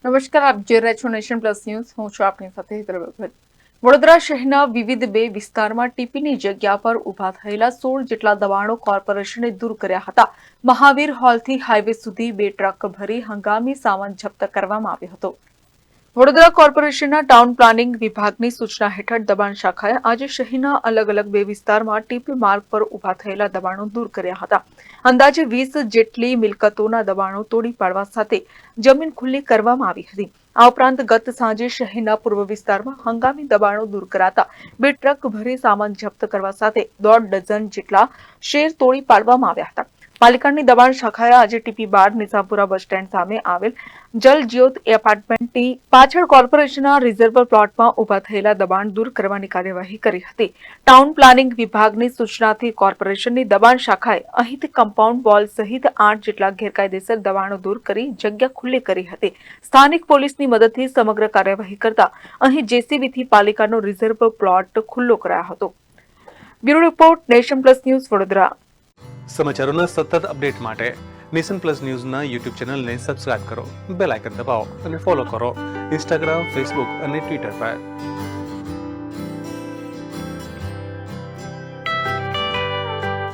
નમસ્કાર, આપ જોઈ રહ્યા છો નેશન પ્લસ ન્યૂઝ. હું છું આપની સાથે હેતર ભગત. વડોદરા શહેરના વિવિધ બે વિસ્તારમાં ટીપીની જગ્યા પર ઉભા થયેલા 16 જેટલા દબાણો કોર્પોરેશને દૂર કર્યા હતા. મહાવીર હોલથી હાઈવે સુધી 2 ટ્રક ભરી હંગામી સામાન જપ્ત કરવામાં આવ્યો હતો. વડોદરા કોર્પોરેશનના ટાઉન પ્લાનિંગ વિભાગની સૂચના હેઠળ દબાણ શાખાએ આજે શહેરના અલગ અલગ બે વિસ્તારમાં ટીપી માર્ગ પર ઉભા થયેલા દબાણો દૂર કર્યા હતા. અંદાજે 20 જેટલી મિલકતોના દબાણો તોડી પાડવા સાથે જમીન ખુલ્લી કરવામાં આવી હતી. આ ઉપરાંત ગત સાંજે શહેરના પૂર્વ વિસ્તારમાં હંગામી દબાણો દૂર કરાતા 2 ટ્રક ભરી સામાન જપ્ત કરવા સાથે 1.5 ડઝન જેટલા શેર તોડી પાડવામાં આવ્યા હતા. પાલિકાની દબાણ શાખાએ આજે ટીપી બાર નિઝામપુરા બસ સ્ટેન્ડ સામે આવેલ જલજ્યોત એપાર્ટમેન્ટની પાછળ કોર્પોરેશનના રિઝર્વ પ્લોટમાં ઉભા થયેલા દબાણ દૂર કરવાની કાર્યવાહી કરી હતી. ટાઉન પ્લાનિંગ વિભાગની સૂચનાથી કોર્પોરેશનની દબાણ શાખાએ અહીંથી કમ્પાઉન્ડ વોલ સહિત 8 જેટલા ગેરકાયદેસર દબાણો દૂર કરી જગ્યા ખુલ્લી કરી હતી. સ્થાનિક પોલીસની મદદથી સમગ્ર કાર્યવાહી કરતા અહીં જેસીબીથી પાલિકાનો રિઝર્વ પ્લોટ ખુલ્લો કરાયો હતો. Bureau report, Nation Plus News, Vadodara. સમાચારોના સતત અપડેટ માટે નેશન પ્લસ ન્યૂઝના યુટ્યુબ ચેનલને સબસ્ક્રાઇબ કરો, બેલ આઇકન દબાવો અને ફોલો કરો ઇન્સ્ટાગ્રામ, ફેસબુક અને ટ્વિટર પર.